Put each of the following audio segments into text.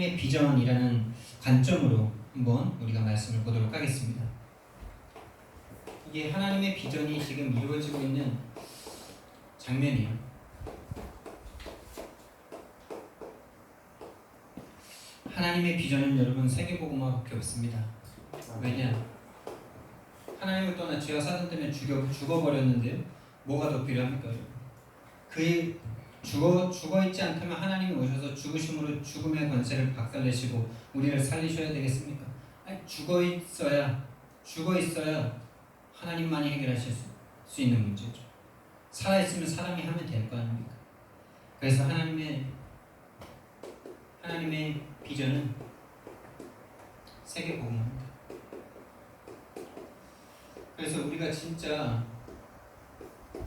하나님의 비전이라는 관점으로 한번 우리가 말씀을 보도록 하겠습니다. 이게 하나님의 비전이 지금 이루어지고 있는 장면이에요. 하나님의 비전은 여러분 세계복음화밖에 없습니다. 왜냐? 하나님을 떠나 죄와 사단 때문에 죽어버렸는데요. 뭐가 더 필요합니까? 그의 죽어있지 않다면 하나님이 오셔서 죽으심으로 죽음의 권세를 박살내시고 우리를 살리셔야 되겠습니까? 아니, 죽어있어야 하나님만이 해결하실 수 있는 문제죠. 살아있으면 사람이 하면 될 거 아닙니까? 그래서 하나님의 비전은 세계복음화입니다. 그래서 우리가 진짜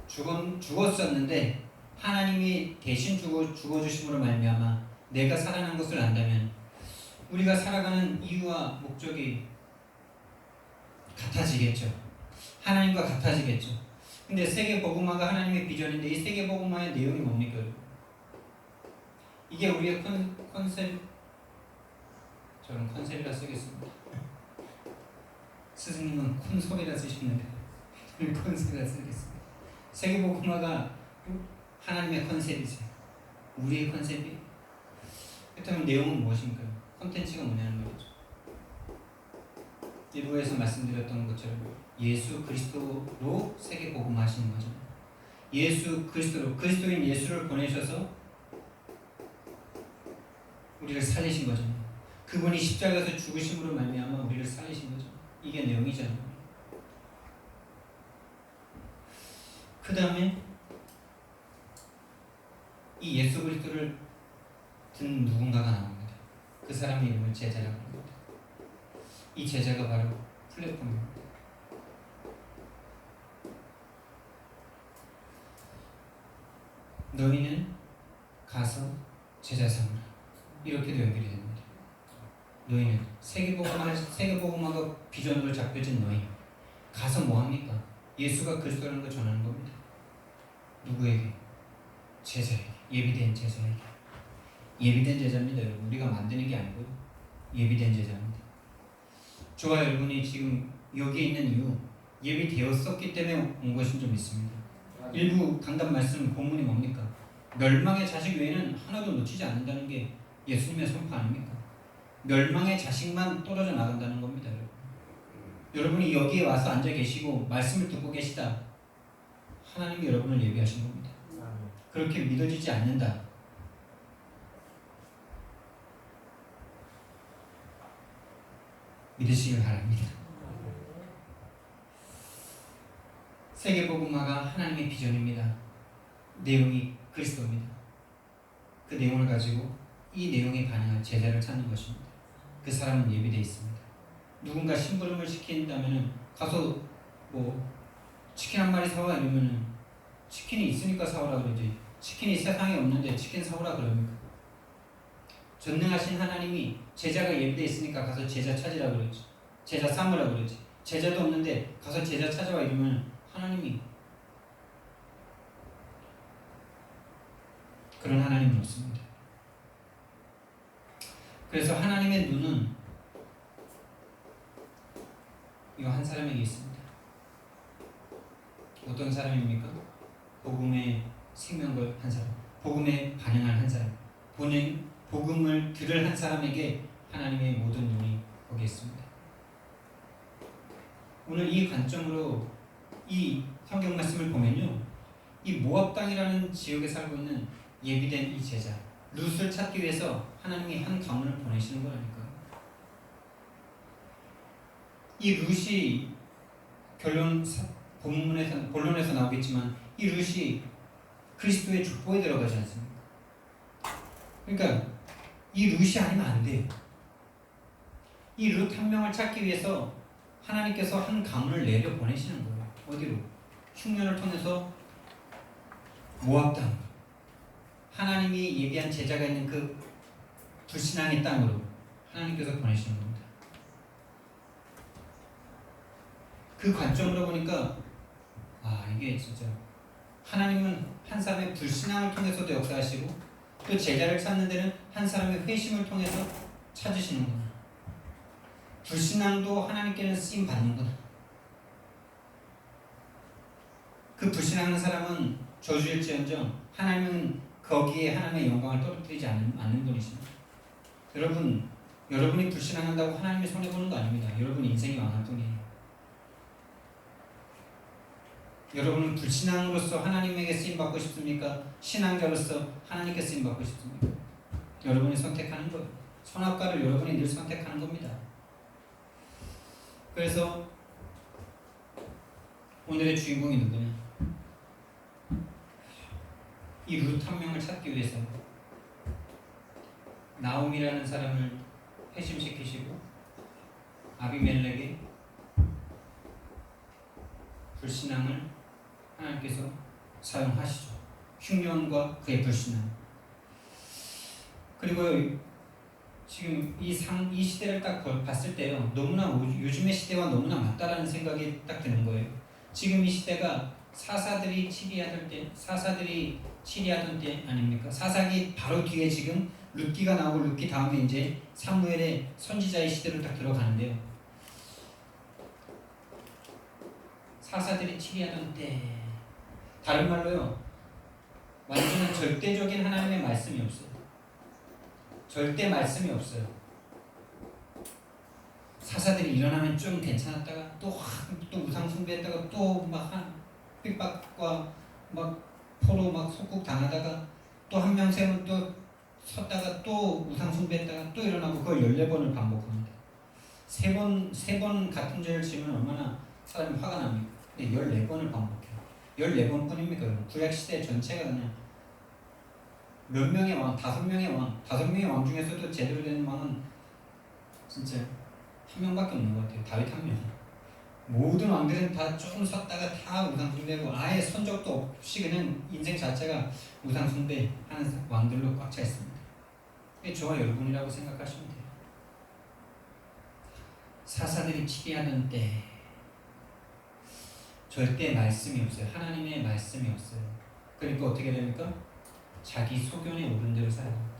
죽었었는데 하나님이 대신 죽어주심으로 말미암아 내가 살아난 것을 안다면 우리가 살아가는 이유와 목적이 같아지겠죠. 하나님과 같아지겠죠. 근데 세계복음화가 하나님의 비전인데 이 세계복음화의 내용이 뭡니까? 이게 우리의 컨셉, 저는 컨셉이라 쓰겠습니다. 스승님은 콘솔이라 쓰시는데 저는 컨셉이라 쓰겠습니다. 세계복음화가 하나님의 컨셉이세요. 우리의 컨셉이. 그렇다면 내용은 무엇인가? 콘텐츠가 뭐냐는 거죠. 일부에서 말씀드렸던 것처럼 예수 그리스도로 세계복음화 하시는 거죠. 예수 그리스도로, 그리스도인 예수를 보내셔서 우리를 살리신 거죠. 그분이 십자가에서 죽으심으로 말미암아 우리를 살리신 거죠. 이게 내용이잖아요. 그 다음에 이 예수 그리스도를 든 누군가가 나옵니다. 그 사람의 이름을 제자라고 합니다. 이 제자가 바로 플랫폼입니다. 너희는 가서 제자 삼으라. 이렇게도 연결이 됩니다. 너희는 세계복음화가 비전으로 잡혀진 너희 가서 뭐합니까? 예수가 그리스도라는 걸 전하는 겁니다. 누구에게? 제자에게. 예비된 제자에게. 예비된 제자입니다. 여러분. 우리가 만드는 게 아니고요. 예비된 제자입니다. 저와 여러분이 지금 여기에 있는 이유 예비되었었기 때문에 온 것인 좀 있습니다. 일부 강단 말씀 본문이 뭡니까? 멸망의 자식 외에는 하나도 놓치지 않는다는 게 예수님의 선포 아닙니까? 멸망의 자식만 떨어져 나간다는 겁니다. 여러분이 여기에 와서 앉아 계시고 말씀을 듣고 계시다. 하나님이 여러분을 예비하신 겁니다. 그렇게 믿어지지 않는다. 믿으시길 바랍니다. 세계복음화가 하나님의 비전입니다. 내용이 그리스도입니다. 그 내용을 가지고 이 내용에 반응한 제자를 찾는 것입니다. 그 사람은 예비되어 있습니다. 누군가 심부름을 시킨다면 가서 뭐 치킨 한 마리 사와 이러면 치킨이 있으니까 사오라 그러지 치킨이 세상에 없는데 치킨 사오라 그럽니까? 전능하신 하나님이 제자가 예비되어 있으니까 가서 제자 찾으라 그러지 제자 삼으라 그러지 제자도 없는데 가서 제자 찾아와 이러면 하나님이 그런 하나님은 없습니다. 그래서 하나님의 눈은 이 한 사람에게 있습니다. 어떤 사람입니까? 복음의 생명을 한 사람, 복음에 반응할 한 사람, 복음을 들을 한 사람에게 하나님의 모든 눈이 거기 있습니다. 오늘 이 관점으로 이 성경 말씀을 보면요, 이 모압 땅이라는 지역에 살고 있는 예비된 이 제자 룻을 찾기 위해서 하나님이 한 가문을 보내시는 거라니까요. 이 룻이 본론에서 나오겠지만 이 룻이 그리스도의 족보에 들어가지 않습니까? 그러니까 이 룻이 아니면 안 돼요. 이 룻 한 명을 찾기 위해서 하나님께서 한 가문을 내려 보내시는 거예요. 어디로? 흉년을 통해서 모압 땅, 하나님이 예비한 제자가 있는 그 불신앙의 땅으로 하나님께서 보내시는 겁니다. 그 관점으로 보니까 이게 진짜 하나님은 한 사람의 불신앙을 통해서도 역사하시고 또 제자를 찾는 데는 한 사람의 회심을 통해서 찾으시는구나. 불신앙도 하나님께는 쓰임 받는구나. 그 불신하는 사람은 저주일지언정 하나님은 거기에 하나님의 영광을 떨어뜨리지 않는 분이십니다. 여러분이 불신앙한다고 하나님이 손해보는 거 아닙니다. 여러분 인생이 망할 뿐이에요. 여러분은 불신앙으로서 하나님에게 쓰임받고 싶습니까? 신앙자로서 하나님께 쓰임받고 싶습니까? 여러분이 선택하는 거예요. 선악과를 여러분이 늘 선택하는 겁니다. 그래서 오늘의 주인공이 누구냐? 이 룻 한 명을 찾기 위해서 나옴이라는 사람을 회심시키시고 아비멜렉의 불신앙을 하나님께서 사용하시죠. 흉년과 그의 불신앙. 그리고 지금 이 시대를 딱 봤을 때요, 너무나 요즘의 시대와 너무나 맞다라는 생각이 딱 드는 거예요. 지금 이 시대가 사사들이 치리하던 때 아닙니까? 사사기 바로 뒤에 지금 룻기가 나오고 룻기 다음에 이제 사무엘의 선지자의 시대로 딱 들어가는데요. 사사들이 치리하던 때, 다른 말로요, 완전한 절대적인 하나님의 말씀이 없어요. 절대 말씀이 없어요. 사사들이 일어나면 좀 괜찮았다가 또 우상 숭배했다가 또 막 핍박과 막 포로 막 속국 당하다가 또 한 명 세면 또 섰다가 또 우상 숭배했다가 또 일어나고 그걸 14번을 반복합니다. 세 번 같은 죄를 지으면 얼마나 사람이 화가 납니까? 근데 14번을 반복해요. 14번 뿐입니까? 구약 시대 전체가 그냥 몇 명의 왕, 5명의 왕 중에서도 제대로 된 왕은 진짜 한 명밖에 없는 것 같아요. 다윗 한 명. 모든 왕들은 다 조금 섰다가 다 우상 숭배하고 아예 선 적도 없이 그냥 인생 자체가 우상 숭배하는 왕들로 꽉 차 있습니다. 저와 여러분이라고 생각하시면 돼요. 사사들이 치리하던 때 절대 말씀이 없어요. 하나님의 말씀이 없어요. 그러니까 어떻게 됩니까? 자기 소견에 오른 대로 살아갑니다.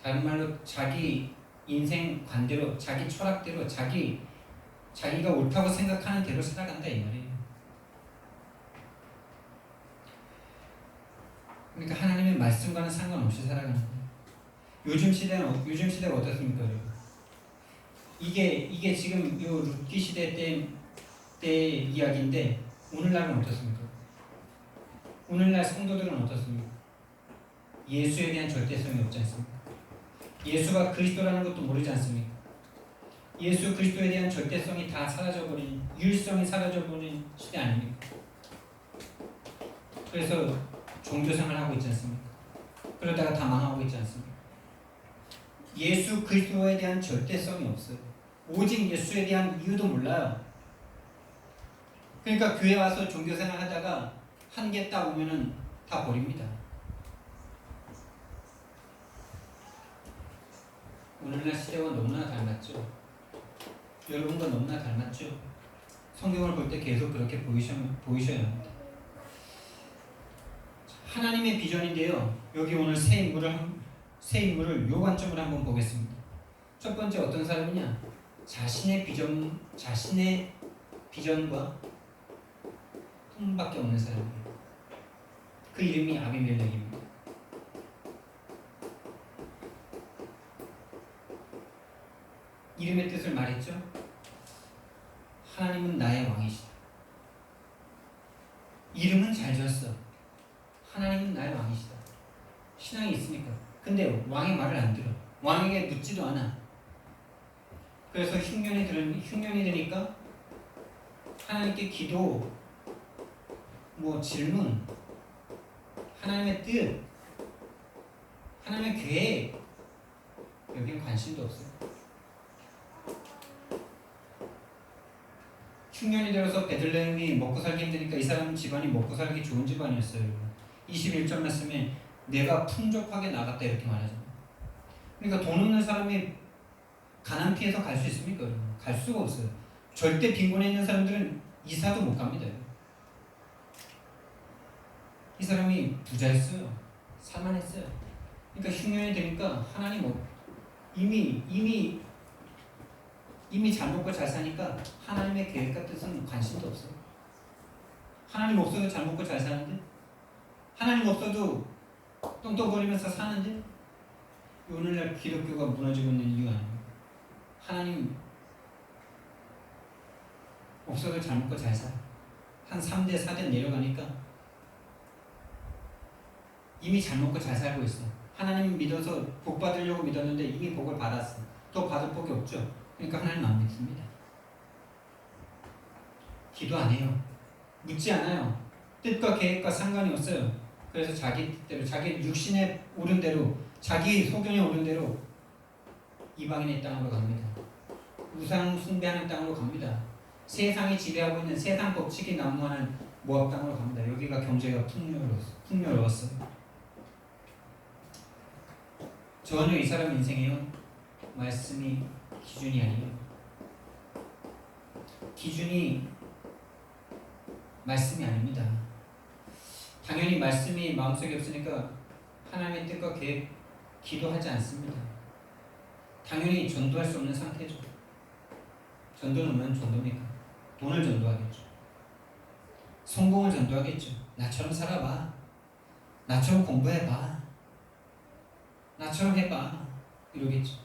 다른 말로 자기 인생 관대로, 자기 철학대로, 자기가 옳다고 생각하는 대로 살아간다 이 말이에요. 그러니까 하나님의 말씀과는 상관없이 살아가는 거예요. 요즘 시대가 어떻습니까, 여러분? 이게 지금 요 룻기 시대 때 이야기인데 오늘날은 어떻습니까? 오늘날 성도들은 어떻습니까? 예수에 대한 절대성이 없지 않습니까? 예수가 그리스도라는 것도 모르지 않습니까? 예수 그리스도에 대한 절대성이 다 사라져버린, 유일성이 사라져버린 시대 아닙니까? 그래서 종교생활을 하고 있지 않습니까? 그러다가 다 망하고 있지 않습니까? 예수 그리스도에 대한 절대성이 없어요. 오직 예수에 대한 이유도 몰라요. 그러니까 교회 와서 종교생활 하다가 한계 딱 오면은 다 버립니다. 오늘날 시대와 너무나 닮았죠. 여러분과 너무나 닮았죠. 성경을 볼 때 계속 그렇게 보이셔야 합니다. 하나님의 비전인데요. 여기 오늘 새 인물을 요 관점으로 한번 보겠습니다. 첫 번째 어떤 사람이냐? 자신의 비전과 꿈밖에 없는 사람이에요. 그 이름이 아비멜렉입니다. 이름의 뜻을 말했죠? 하나님은 나의 왕이시다. 이름은 잘 지었어. 하나님은 나의 왕이시다. 신앙이 있으니까. 근데 왕의 말을 안 들어. 왕에게 묻지도 않아. 그래서 흉년이 되니까 하나님께 기도, 질문, 하나님의 뜻, 하나님의 계획, 여기는 관심도 없어요. 흉년이 들어서 베들레헴이 먹고 살기 힘드니까 이 사람 집안이 먹고 살기 좋은 집안이었어요. 21절 말씀에 내가 풍족하게 나갔다 이렇게 말하잖아요. 그러니까 돈 없는 사람이 가난 피해서 갈 수 있습니까? 갈 수가 없어요. 절대 빈곤에 있는 사람들은 이사도 못 갑니다. 이 사람이 부자였어요. 살만했어요. 그러니까 흉년이 되니까 하나님 이미 잘 먹고 잘 사니까 하나님의 계획과 뜻은 관심도 없어요. 하나님 없어도 잘 먹고 잘 사는데, 하나님 없어도 똥똥거리면서 사는데, 오늘날 기독교가 무너지고 있는 이유가 아닙니다. 하나님 없어도 잘 먹고 잘 살아. 한 3대 4대 내려가니까 이미 잘 먹고 잘 살고 있어. 하나님 믿어서 복 받으려고 믿었는데 이미 복을 받았어. 또 받을 복이 없죠. 그러니까 하나님 안 믿습니다. 기도 안 해요. 묻지 않아요. 뜻과 계획과 상관이 없어요. 그래서 자기 뜻대로, 자기 육신에 오른 대로, 자기 소견에 오른 대로 이방인의 땅으로 갑니다. 우상 숭배하는 땅으로 갑니다. 세상이 지배하고 있는 세상 법칙이 난무하는 모압 땅으로 갑니다. 여기가 경제가 풍요로웠어요. 전혀 이 사람 인생에요. 말씀이 기준이 아니에요. 기준이 말씀이 아닙니다. 당연히 말씀이 마음속에 없으니까 하나님의 뜻과 계획 기도하지 않습니다. 당연히 전도할 수 없는 상태죠. 전도는 왜 전도입니까? 돈을 전도하겠죠. 성공을 전도하겠죠. 나처럼 살아봐. 나처럼 공부해봐. 나처럼 해봐. 이러겠죠.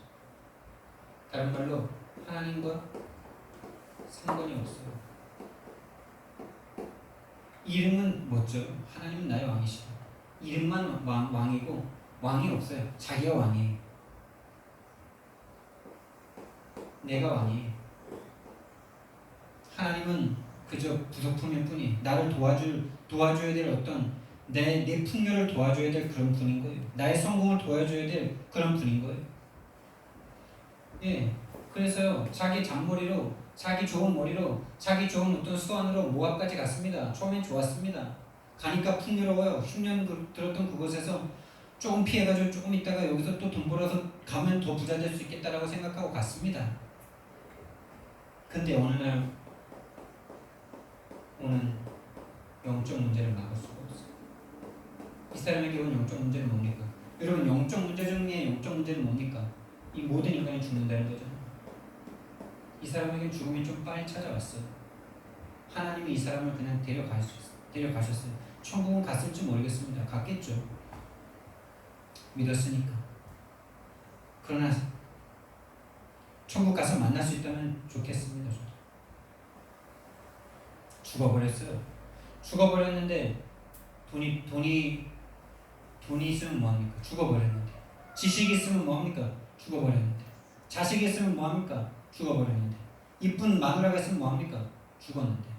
다른 말로 하나님과 상관이 없어요. 이름은 멋져요. 하나님은 나의 왕이시다. 이름만 왕이고 왕이 없어요. 자기가 왕이에요. 내가 왕이에요. 하나님은 그저 부속품일 뿐이에요. 나를 도와줘야 될 어떤 내 풍요를 도와줘야 될 그런 분인 거예요. 나의 성공을 도와줘야 될 그런 분인 거예요. 예, 그래서요, 자기 잔머리로, 자기 좋은 머리로, 자기 좋은 어떤 수완으로 모압까지 갔습니다. 처음엔 좋았습니다. 가니까 풍요로워요. 흉년 들었던 그곳에서 조금 피해가지고 조금 있다가 여기서 또 돈 벌어서 가면 더 부자 될 수 있겠다라고 생각하고 갔습니다. 근데 어느 날 오는 영적 문제를 막을 수가 없어요. 이 사람에게 온 영적 문제는 뭡니까? 여러분, 영적 문제 중에 영적 문제는 뭡니까? 이 모든 인간이 죽는다는 거잖아요. 이 사람에게 죽음이 좀 빨리 찾아왔어요. 하나님이 이 사람을 그냥 데려가셨어요. 천국은 갔을지 모르겠습니다. 갔겠죠. 믿었으니까. 그러나 천국 가서 만날 수 있다면 좋겠습니다. 죽어버렸어요. 죽어버렸는데 돈이 있으면 뭐합니까? 죽어버렸는데. 지식이 있으면 뭐합니까? 죽어버렸는데. 자식이 있으면 뭐합니까? 죽어버렸는데. 이쁜 마누라가 있으면 뭐합니까? 죽었는데.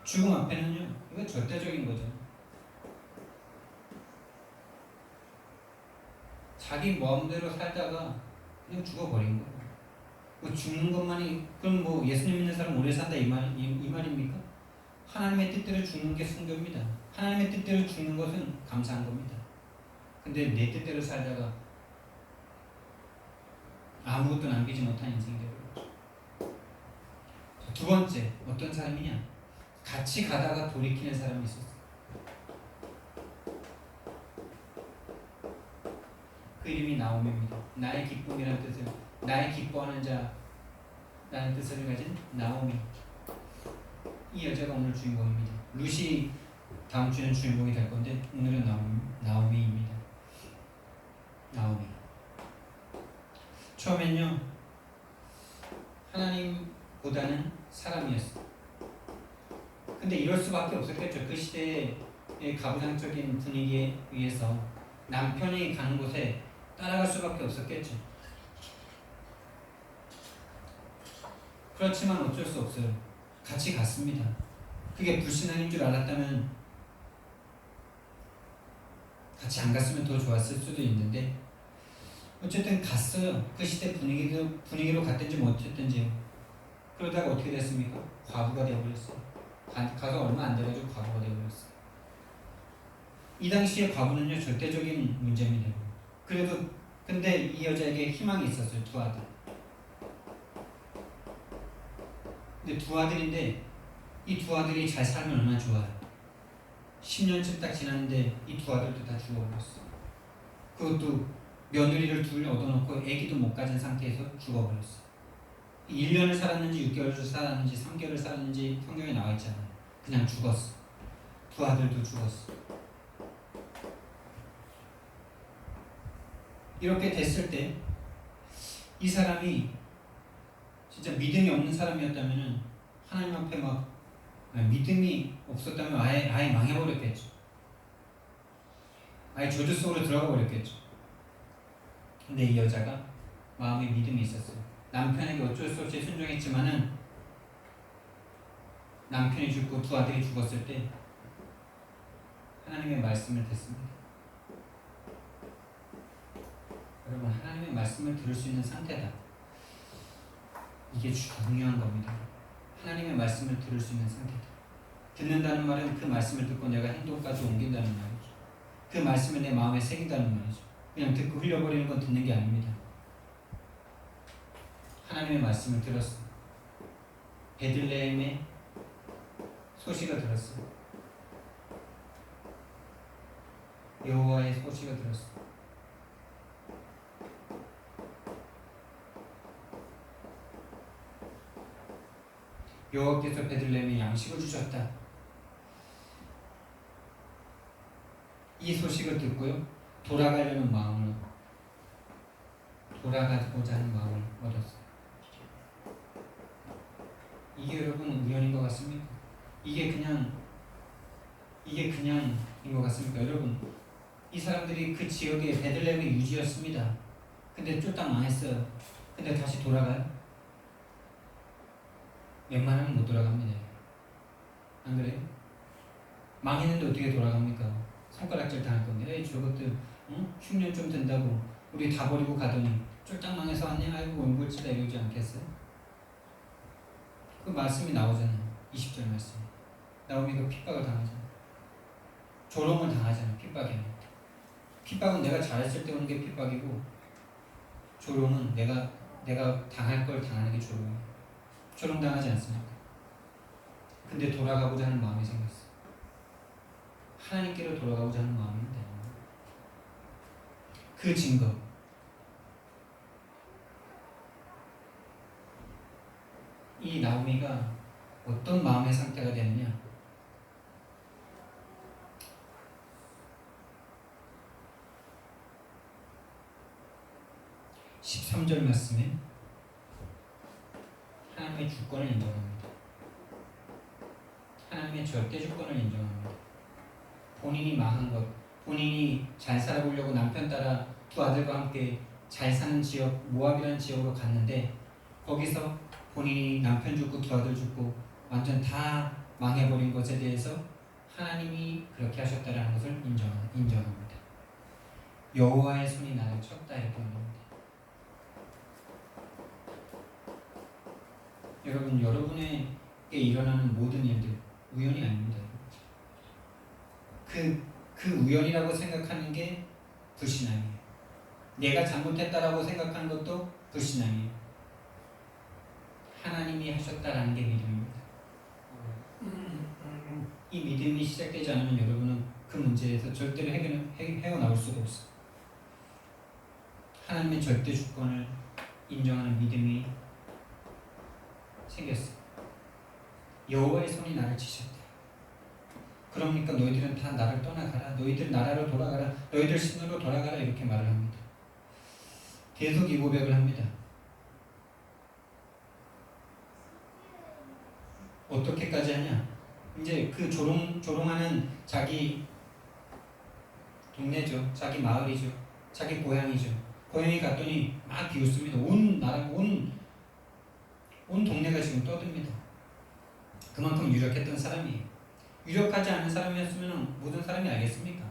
죽음 앞에는요, 이거 절대적인 거죠. 자기 마음대로 살다가 그냥 죽어버린 거예요. 뭐 죽는 것만이, 그럼 뭐 예수님 믿는 사람 오래 산다 이 말입니까? 하나님의 뜻대로 죽는 게 순교입니다. 하나님의 뜻대로 죽는 것은 감사한 겁니다. 근데 내 뜻대로 살다가 아무것도 남기지 못한 인생이 되어버렸죠. 두 번째, 어떤 사람이냐? 같이 가다가 돌이키는 사람이 있었어요. 그 이름이 나오미입니다. 나의 기쁨이라는 뜻을, 나의 기뻐하는 자라는 뜻을 가진 나오미. 이 여자가 오늘 주인공입니다. 루시 다음 주에는 주인공이 될 건데 오늘은 나오미입니다. 나오미. 처음엔요, 하나님보다는 사람이었어요. 근데 이럴 수밖에 없었겠죠. 그 시대의 가부장적인 분위기에 의해서 남편이 가는 곳에 따라갈 수밖에 없었겠죠. 그렇지만 어쩔 수 없어요. 같이 갔습니다. 그게 불신앙인 줄 알았다면 같이 안 갔으면 더 좋았을 수도 있는데 어쨌든 갔어요. 그 시대 분위기로 갔든지 못했든지. 그러다가 어떻게 됐습니까? 과부가 되어버렸어요. 가서 얼마 안 돼가지고 과부가 되어버렸어요. 이 당시에 과부는요, 절대적인 문제입니다. 근데 이 여자에게 희망이 있었어요. 두 아들. 근데 두 아들인데 이 두 아들이 잘 살면 얼마나 좋아요. 10년쯤 딱 지났는데 이 두 아들도 다 죽어버렸어. 그것도 며느리를 둘 얻어놓고 아기도 못 가진 상태에서 죽어버렸어. 1년을 살았는지 6개월을 살았는지 3개월을 살았는지 성경에 나와 있잖아요. 그냥 죽었어. 두 아들도 죽었어. 이렇게 됐을 때 이 사람이 진짜 믿음이 없는 사람이었다면 하나님 앞에 막 믿음이 없었다면 아예 망해버렸겠죠. 아예 저주 속으로 들어가 버렸겠죠. 근데 이 여자가 마음에 믿음이 있었어요. 남편에게 어쩔 수 없이 순종했지만은 남편이 죽고 두 아들이 죽었을 때 하나님의 말씀을 듣습니다. 여러분, 하나님의 말씀을 들을 수 있는 상태다. 이게 중요한 겁니다. 하나님의 말씀을 들을 수 있는 상태다. 듣는다는 말은 그 말씀을 듣고 내가 행동까지 옮긴다는 말이죠. 그 말씀을 내 마음에 새긴다는 말이죠. 그냥 듣고 흘려버리는 건 듣는 게 아닙니다. 하나님의 말씀을 들었어. 베들레헴의 소식을 들었어. 여호와의 소식을 들었어. 여호와께서 베들레헴에 양식을 주셨다. 이 소식을 듣고요, 돌아가려는 마음을, 돌아가고자 하는 마음을 얻었어요. 이게 여러분 우연인 것 같습니까? 이게 그냥인 것 같습니까? 여러분, 이 사람들이 그 지역의 베들레헴의 유지였습니다. 근데 쫄딱 망했어요. 근데 다시 돌아가요? 웬만하면 못 돌아갑니다. 안 그래요? 망했는데 어떻게 돌아갑니까? 손가락질 당할 건데, 에이 저것들 흉년 좀 된다고 우리 다 버리고 가더니 쫄딱 망해서 왔네, 아이고 원골치다 이러지 않겠어요? 그 말씀이 나오잖아요. 20절 말씀. 나오미가 핍박을 당하잖아요. 조롱을 당하잖아요. 핍박에는. 핍박은 내가 잘했을 때 오는 게 핍박이고, 조롱은 내가 당할 걸 당하는 게 조롱이에요. 조롱당하지 않습니까? 근데 돌아가고자 하는 마음이 생겼어. 하나님께로 돌아가고자 하는 마음입니다. 그 증거, 이 나오미가 어떤 마음의 상태가 되느냐? 13절 말씀에 하나님의 주권을 인정합니다. 하나님의 절대 주권을 인정합니다. 본인이 망한 것, 본인이 잘 살아보려고 남편 따라 두 아들과 함께 잘 사는 지역, 모압이라는 지역으로 갔는데, 거기서 본인이 남편 죽고 두 아들 죽고 완전 다 망해버린 것에 대해서 하나님이 그렇게 하셨다는 것을 인정합니다. 여호와의 손이 나를 쳤다, 이렇게 말합니다. 여러분, 여러분에게 일어나는 모든 일들 우연이 아닙니다. 그 우연이라고 생각하는 게 불신앙이에요. 내가 잘못했다라고 생각하는 것도 불신앙이에요. 하나님이 하셨다라는 게 믿음입니다. 이 믿음이 시작되지 않으면 여러분은 그 문제에서 절대로 헤어나올 수가 없어요. 하나님의 절대 주권을 인정하는 믿음이 생겼어요. 여호와의 손이 나를 치셨다. 그러니까 너희들은 다 나를 떠나가라. 너희들 나라로 돌아가라. 너희들 신으로 돌아가라. 이렇게 말을 합니다. 계속 이 고백을 합니다. 어떻게까지 하냐? 이제 그 조롱하는 자기 동네죠. 자기 마을이죠. 자기 고향이죠. 고향에 갔더니 막 비웃습니다. 온 나라, 온 동네가 지금 떠듭니다. 그만큼 유력했던 사람이에요. 유력하지 않은 사람이었으면 모든 사람이 알겠습니까?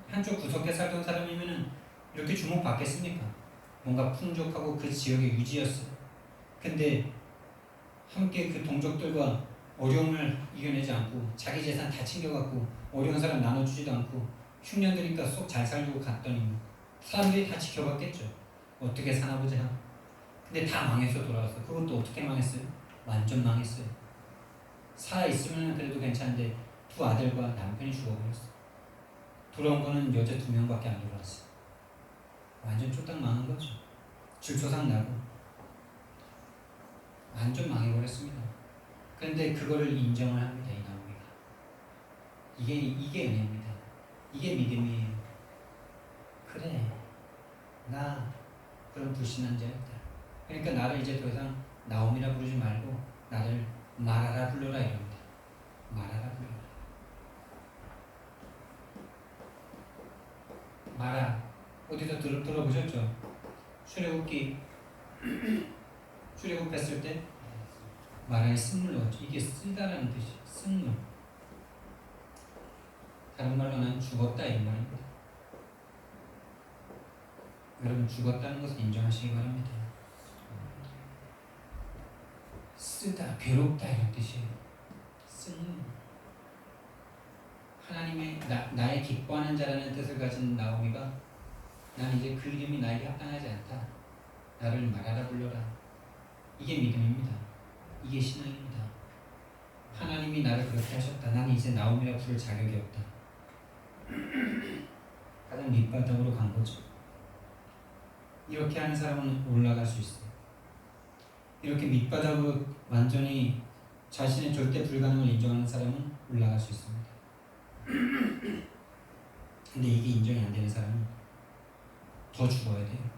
한쪽 구석에 살던 사람이면 이렇게 주목받겠습니까? 뭔가 풍족하고 그 지역의 유지였어요. 근데 함께 그 동족들과 어려움을 이겨내지 않고 자기 재산 다 챙겨갖고 어려운 사람 나눠주지도 않고 흉년되니까 속 잘 살려고 갔더니 사람들이 다 지켜봤겠죠. 어떻게 사나 보자. 근데 다 망해서 돌아왔어. 그것도 어떻게 망했어요? 완전 망했어요. 살아있으면 그래도 괜찮은데 두 아들과 남편이 죽어버렸어. 돌아온 거는 여자 2명밖에 안 돌아왔어. 완전 쫄딱 망한 거죠. 질초상 나고 완전 망해버렸습니다. 그런데 그거를 인정을 합니다. 이 나오미가. 이게 은혜입니다. 이게 믿음이에요. 그래, 나 그런 불신한 자였다. 그러니까 나를 이제 더 이상 나오미라 부르지 말고 나를 마라라 불러라 이럽니다. 마라라 불러라. 마라 어디서 들어보셨죠? 출애굽기 출애굽했을 때 마라에 쓴물 넣었죠. 이게 쓰다라는 뜻이에요. 쓴물. 다른 말로 난 죽었다 이 말입니다. 여러분 죽었다는 것을 인정하시기 바랍니다. 쓰다, 괴롭다 이런 뜻이에요. 쓴물. 하나님의 나의 기뻐하는 자라는 뜻을 가진 나오미가 난 이제 그 이름이 나에게 합당하지 않다. 나를 마라라 불러라. 이게 믿음입니다. 이게 신앙입니다. 하나님이 나를 그렇게 하셨다. 난 이제 나오미라 부를 자격이 없다. 가장 밑바닥으로 간 거죠. 이렇게 하는 사람은 올라갈 수 있어요. 이렇게 밑바닥으로 완전히 자신의 절대 불가능을 인정하는 사람은 올라갈 수 있습니다. 근데 이게 인정이 안 되는 사람은 더 죽어야 돼요.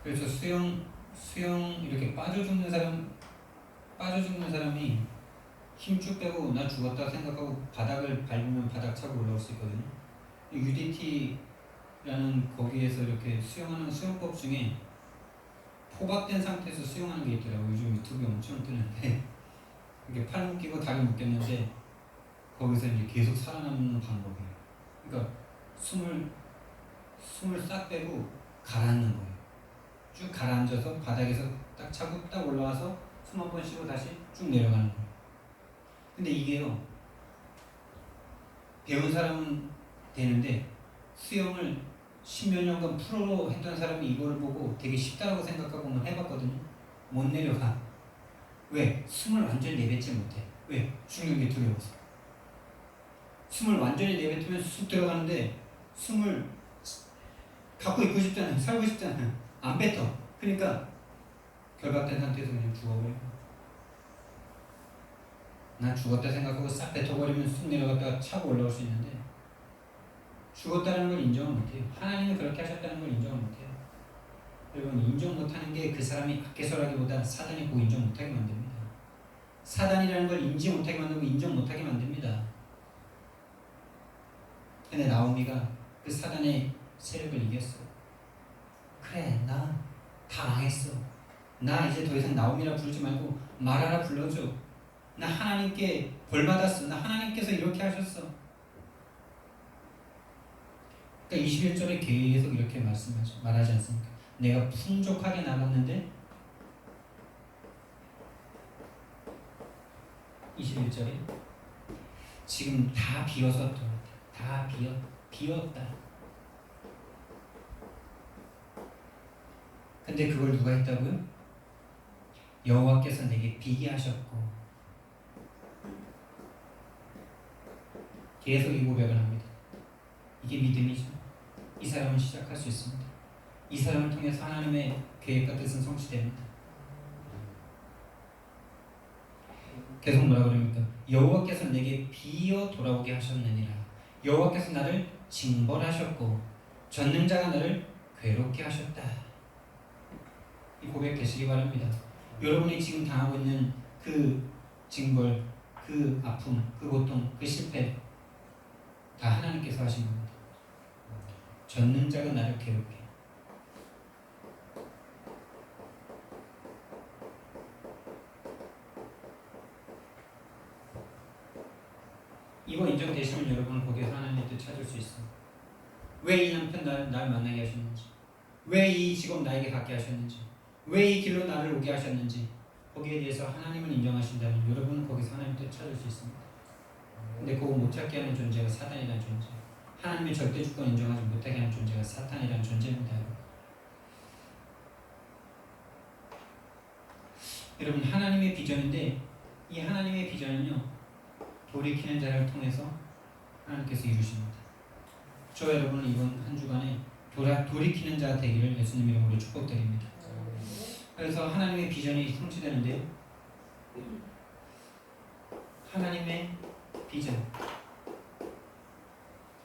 그래서 수영 이렇게 빠져 죽는 사람이 힘 쭉 빼고 나 죽었다 생각하고 바닥을 밟으면 바닥 차고 올라올 수 있거든요. UDT라는 거기에서 이렇게 수영하는 수영법 중에 포박된 상태에서 수영하는 게 있더라고요. 요즘 유튜브에 엄청 뜨는데 이렇게 팔 묶이고 다리 묶였는데 거기서 이제 계속 살아남는 방법이에요. 그러니까 숨을 싹 빼고 가라앉는 거예요. 쭉 가라앉아서 바닥에서 딱 차고 딱 올라와서 숨 한 번 쉬고 다시 쭉 내려가는 거예요. 근데 이게요, 배운 사람은 되는데 수영을 10몇 년간 프로로 했던 사람이 이거를 보고 되게 쉽다고 생각하고 해봤거든요. 못 내려가. 왜? 숨을 완전히 내뱉지 못해. 왜? 죽는 게 두려워서. 숨을 완전히 내뱉으면 쑥 들어가는데 숨을 갖고 있고 싶잖아요. 살고 싶잖아요. 안 뱉어. 그러니까 결박된 상태에서 그냥 죽어버려요. 난 죽었다 생각하고 싹 뱉어버리면 쑥 내려갔다가 차고 올라올 수 있는데 죽었다는 걸 인정을 못해요. 하나님은 그렇게 하셨다는 걸 인정을 못해요. 여러분, 인정 못하는 게 그 사람이 악개설하기보다 사단이 꼭 인정 못하게 만듭니다. 사단이라는 걸 인지 못하게 만들고 인정 못하게 만듭니다. 근데 나오미가 그 사단의 세력을 이겼어. 그래, 나 다 망했어. 나 이제 더 이상 나오미라 부르지 말고 마라라 불러줘. 나 하나님께 벌 받았어. 나 하나님께서 이렇게 하셨어. 그러니까 21절에 계속 이렇게 말하지 않습니까? 내가 풍족하게 나갔는데 21절에 지금 다 비어서 다 비었다. 근데 그걸 누가 했다고요? 여호와께서 내게 비게 하셨고. 계속 이 고백을 합니다. 이게 믿음이죠. 이 사람은 시작할 수 있습니다. 이 사람을 통해서 하나님의 계획과 뜻은 성취됩니다. 계속 뭐라 그럽니까? 여호와께서 내게 비어 돌아오게 하셨느니라. 여호와께서 나를 징벌하셨고 전능자가 나를 괴롭게 하셨다. 이 고백 되시기 바랍니다. 여러분이 지금 당하고 있는 그 징벌, 그 아픔, 그 고통, 그 실패 다 하나님께서 하신 겁니다. 전능자가 나를 괴롭게. 이거 인정되시면 여러분은 거기에서 하나님의 뜻 찾을 수 있어요. 왜 이 남편 날 만나게 하셨는지, 왜 이 직업 나에게 갖게 하셨는지, 왜 이 길로 나를 오게 하셨는지 거기에 대해서 하나님을 인정하신다면 여러분은 거기서 하나님의 뜻 찾을 수 있습니다. 근데 그거 못 찾게 하는 존재가 사단이라는 존재, 하나님의 절대 주권 인정하지 못하게 하는 존재가 사탄이라는 존재입니다. 여러분 하나님의 비전인데 이 하나님의 비전은요 돌이키는 자를 통해서 하나님께서 이루십니다. 저 여러분은 이번 한 주간에 돌이키는 자 되기를 예수님 이름으로 축복드립니다. 그래서 하나님의 비전이 성취되는데요. 하나님의 비전,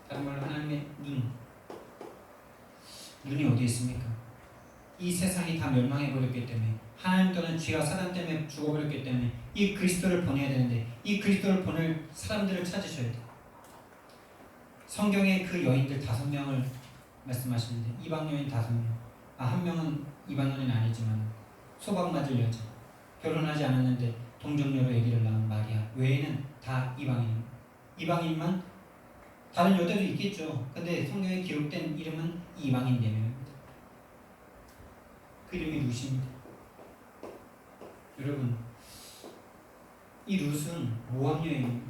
다른 말로 하나님의 눈이 어디 있습니까? 이 세상이 다 멸망해버렸기 때문에 하나님 또는 죄와 사단 때문에 죽어버렸기 때문에 이 그리스도를 보내야 되는데 이 그리스도를 보낼 사람들을 찾으셔야 돼요. 성경에 그 여인들 5명을 말씀하시는데 이방 여인 5명, 한 명은 이방 여인은 아니지만 소박 맞을 여자, 결혼하지 않았는데 동정녀로 아기를 낳은 마리아 외에는 다 이방인만 다른 여자도 있겠죠. 근데 성경에 기록된 이름은 이방인 4명입니다. 그 이름이 룻입니다. 여러분 이 룻은 모압 여인입니다.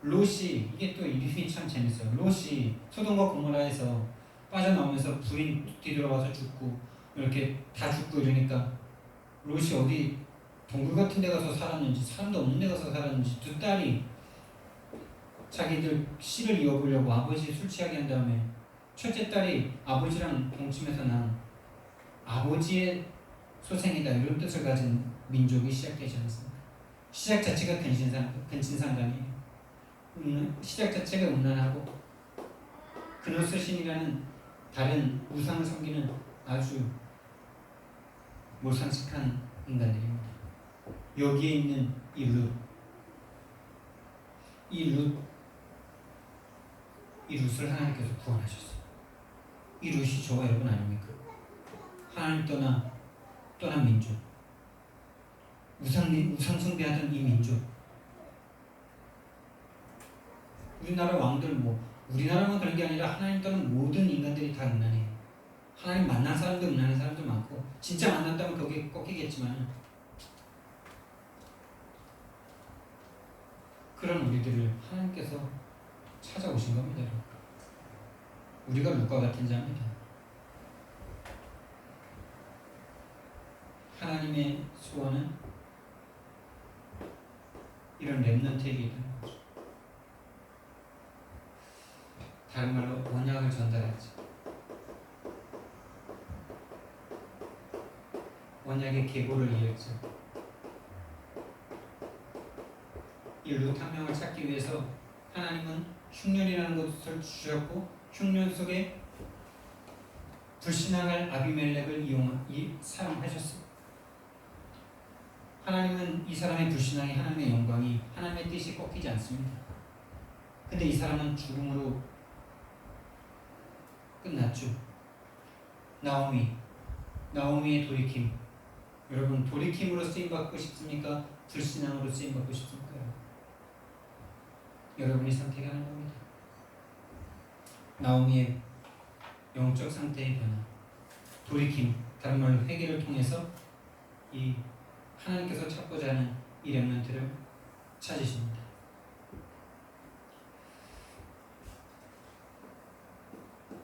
롯이 이게 또 이름이 참 재밌어요. 롯이 소돔과 고모라에서 빠져나오면서 부인 뒤돌아와서 죽고 이렇게 다 죽고 이러니까 롯이 어디 동굴 같은 데 가서 살았는지 사람도 없는 데 가서 살았는지 두 딸이 자기들 씨를 이어보려고 아버지 술 취하게 한 다음에 첫째 딸이 아버지랑 동침해서 난 아버지의 소생이다 이런 뜻을 가진 민족이 시작되지 않습니까? 시작 자체가 근친상간이에요. 시작 자체가 음란하고 그노스신이라는 다른 우상을 섬기는 아주 몰상식한 인간들입니다. 여기에 있는 이 룻을 하나님께서 구원하셨어요. 이 룻이 저와 여러분 아닙니까? 하나님 떠난 민족, 우상 숭배하던 이 민족. 우리나라 왕들 우리나라만 그런 게 아니라 하나님 떠난 모든 인간들이 다 음란해요. 하나님 만난 사람도 음란한 사람도 많고 진짜 만났다면 거기에 꺾이겠지만 그런 우리들을 하나님께서 찾아오신 겁니다. 우리가 룻과 같은 자입니다. 하나님의 소원은 이런 렘넌트에게 있다는 거죠. 다른 말로 언약을 전달하지. 언약의 계보를 이었죠. 이 룻 한 명을 찾기 위해서 하나님은 흉년이라는 것을 주셨고 흉년 속에 불신앙할 아비멜렉을 사용하셨습니다. 하나님은 이 사람의 불신앙이 하나님의 영광이 하나님의 뜻이 꺾이지 않습니다. 근데 이 사람은 죽음으로 끝났죠. 나오미의 돌이킴. 여러분 돌이킴으로 쓰임받고 싶습니까? 불신앙으로 쓰임받고 싶습니까? 여러분이 선택하는 겁니다. 나오미의 영적 상태의 변화, 돌이킴, 다른 말로 회개를 통해서 이 하나님께서 찾고자 하는 이 렘넌트를 찾으십니다.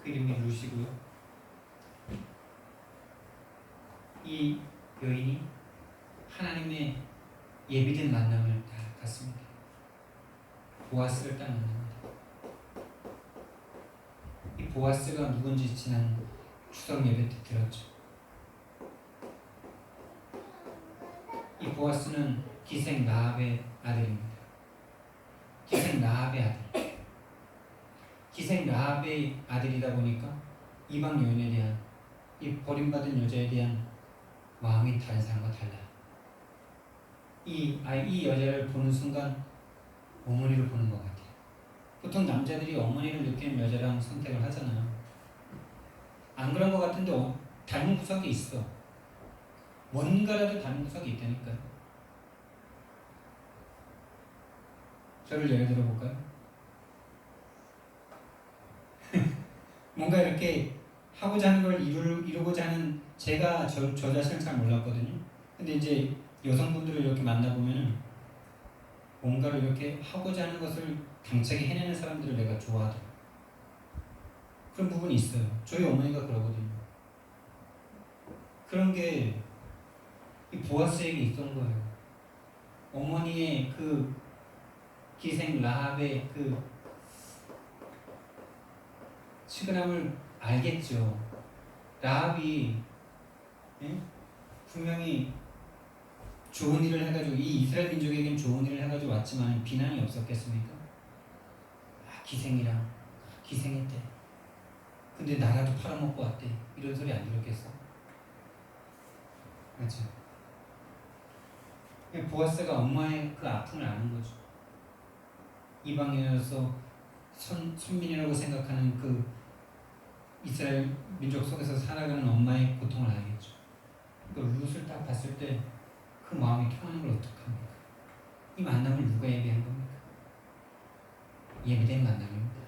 그 이름이 룻이고요. 이 여인이 하나님의 예비된 만남을 다 갔습니다. 보아스를 딱 만납니다. 이 보아스가 누군지 지난 추석 예배 때 들었죠. 이 보아스는 기생 라합의 아들입니다. 기생 라합의 아들이다 보니까 이방 여인에 대한 이 버림받은 여자에 대한 마음이 다른 사람과 달라요. 이 여자를 보는 순간 어머니를 보는 것 같아요. 보통 남자들이 어머니를 느끼는 여자랑 선택을 하잖아요. 안 그런 것 같은데 닮은 구석이 있어. 뭔가라도 닮은 구석이 있다니까요. 저를 예를 들어볼까요? 뭔가 이렇게 하고자 하는 걸 이루고자 하는 제가 저 자신을 잘 몰랐거든요. 근데 이제 여성분들을 이렇게 만나보면은 뭔가를 이렇게 하고자 하는 것을 당차게 해내는 사람들을 내가 좋아하더라고요. 그런 부분이 있어요. 저희 어머니가 그러거든요. 그런 게 이 보아스에게 있던 거예요. 어머니의 그 기생 라합의 그 치근함을 알겠죠. 라합이 예? 분명히 좋은 일을 해가지고 이 이스라엘 민족에겐 좋은 일을 해가지고 왔지만 비난이 없었겠습니까? 기생이랑 기생했대. 근데 나라도 팔아먹고 왔대. 이런 소리 안 들었겠어? 맞죠? 보아스가 엄마의 그 아픔을 아는 거죠. 이방인으로서 선민이라고 생각하는 그 이스라엘 민족 속에서 살아가는 엄마의 고통을 알겠죠. 그 룻을 딱 봤을 때 그 마음이 통하는 걸 어떡합니까? 이 만남을 누가 예비한 겁니까? 예비된 만남입니다.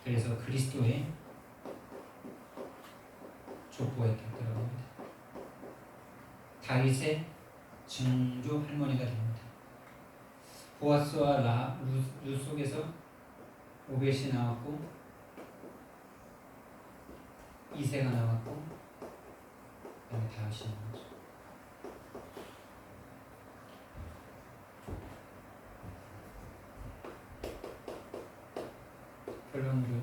그래서 그리스도의 족보에 딱 들어갑니다. 다윗의 증조 할머니가 됩니다. 보아스와 룻 속에서 오벳이 나왔고 이새가 나왔고 그다음에 다윗이 나왔죠. 결론으로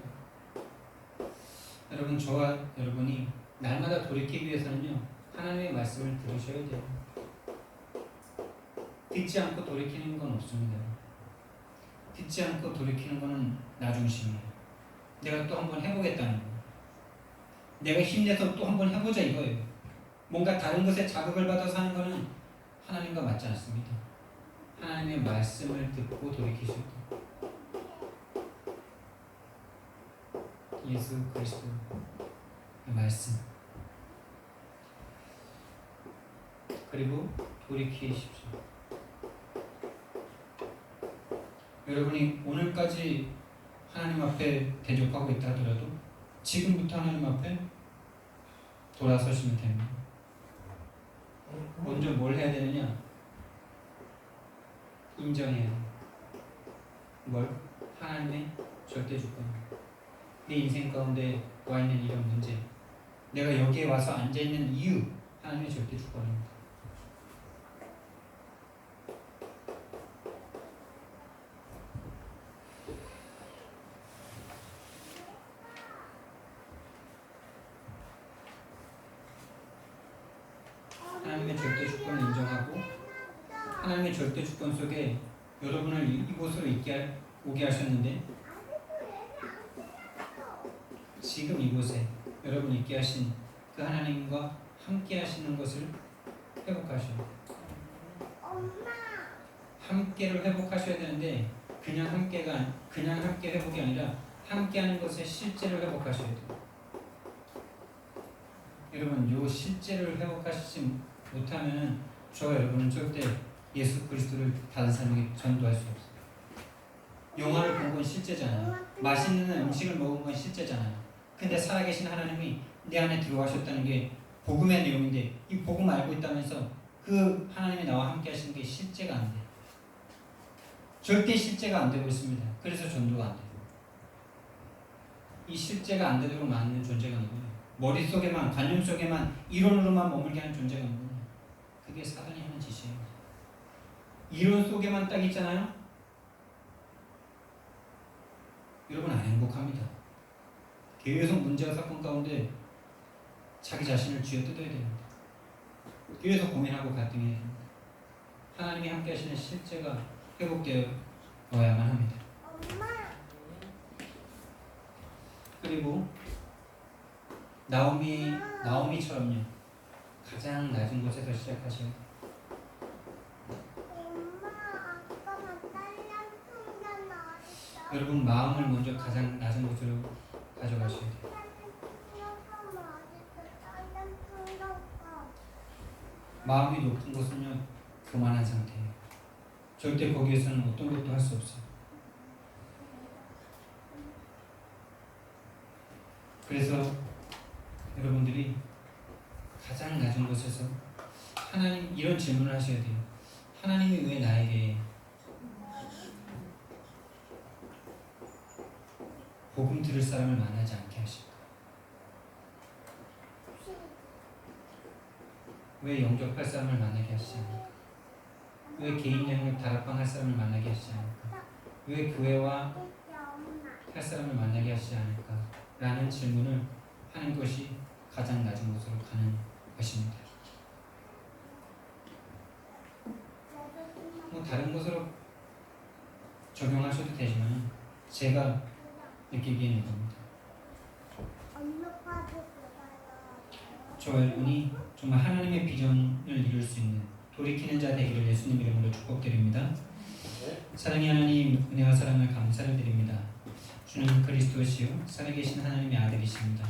여러분, 저와 여러분이 날마다 돌이키기 위해서는요, 하나님의 말씀을 들으셔야 돼요. 듣지 않고 돌이키는 건 없습니다. 듣지 않고 돌이키는 거는 나 중심이에요. 내가 또 한번 해보겠다는 거. 내가 힘내서 또 한번 해보자 이거예요. 뭔가 다른 것에 자극을 받아서 하는 거는 하나님과 맞지 않습니다. 하나님의 말씀을 듣고 돌이키실 때 예수 그리스도의 말씀 그리고 돌이키십시오. 여러분이 오늘까지 하나님 앞에 대적하고 있다 하더라도 지금부터 하나님 앞에 돌아서시면 됩니다. 먼저 뭘 해야 되느냐? 인정해야 돼요. 뭘? 하나님의 절대 주권. 내 인생 가운데 와 있는 이런 문제, 내가 여기에 와서 앉아 있는 이유, 하나님의 절대 주권입니다. 하나님의 절대 주권을 인정하고 하나님의 절대 주권 속에 여러분을 이곳으로 오게 하셨는데 지금 이곳에 여러분 있게 하신 그 하나님과 함께 하시는 것을 회복하셔요. 함께를 회복하셔야 되는데 그냥 함께 회복이 아니라 함께하는 것의 실제를 회복하셔야 돼요. 여러분, 요 실제를 회복하시지 못하면 저와 여러분은 절대 예수 그리스도를 다른 사람에게 전도할 수 없어요. 영화를 본 건 실제잖아요. 맛있는 음식을 먹은 건 실제잖아요. 근데 살아계신 하나님이 내 안에 들어가셨다는 게 복음의 내용인데 이 복음 알고 있다면서 그 하나님이 나와 함께 하시는 게 실제가 안 돼요. 절대 실제가 안 되고 있습니다. 그래서 전도가 안 돼요. 이 실제가 안 되도록 만드는 존재가 누구예요? 머릿속에만, 관념 속에만, 이론으로만 머물게 하는 존재가 누구예요? 그게 사단이 하는 짓이에요. 이론 속에만 딱 있잖아요? 여러분 안 행복합니다. 계속 문제와 사건 가운데 자기 자신을 쥐어뜯어야 됩니다. 계속 고민하고 갈등해야 됩니다. 하나님이 함께 하시는 실제가 회복되어야만 합니다. 그리고 나오미처럼요, 가장 낮은 곳에서 시작하셔야 돼요. 여러분 마음을 먼저 가장 낮은 곳으로 가져가셔야 돼요. 마음이 높은 곳은요 교만한 상태예요. 절대 거기에서는 어떤 것도 할 수 없어요. 그래서 여러분들이 가장 낮은 곳에서 하나님 이런 질문을 하셔야 돼요. 하나님이 왜 나에게 복음 들을 사람을 만나지 않게 하실까? 왜 영접할 사람을 만나게 하시지 않을까? 왜 개인 영역 다락방 할 사람을 만나게 하시지 않을까? 왜 교회와 할 사람을 만나게 하시지 않을까? 라는 질문을 하는 것이 가장 낮은 곳으로 가는 것입니다. 뭐 다른 곳으로 적용하셔도 되지만 제가 느끼기에는 이겁니다. 저 여러분이 정말 하나님의 비전을 이룰 수 있는 돌이키는 자 되기를 예수님 이름으로 축복드립니다. 사랑의 하나님, 은혜와 사랑을 감사를 드립니다. 주는 그리스도시요 살아계신 하나님의 아들이십니다.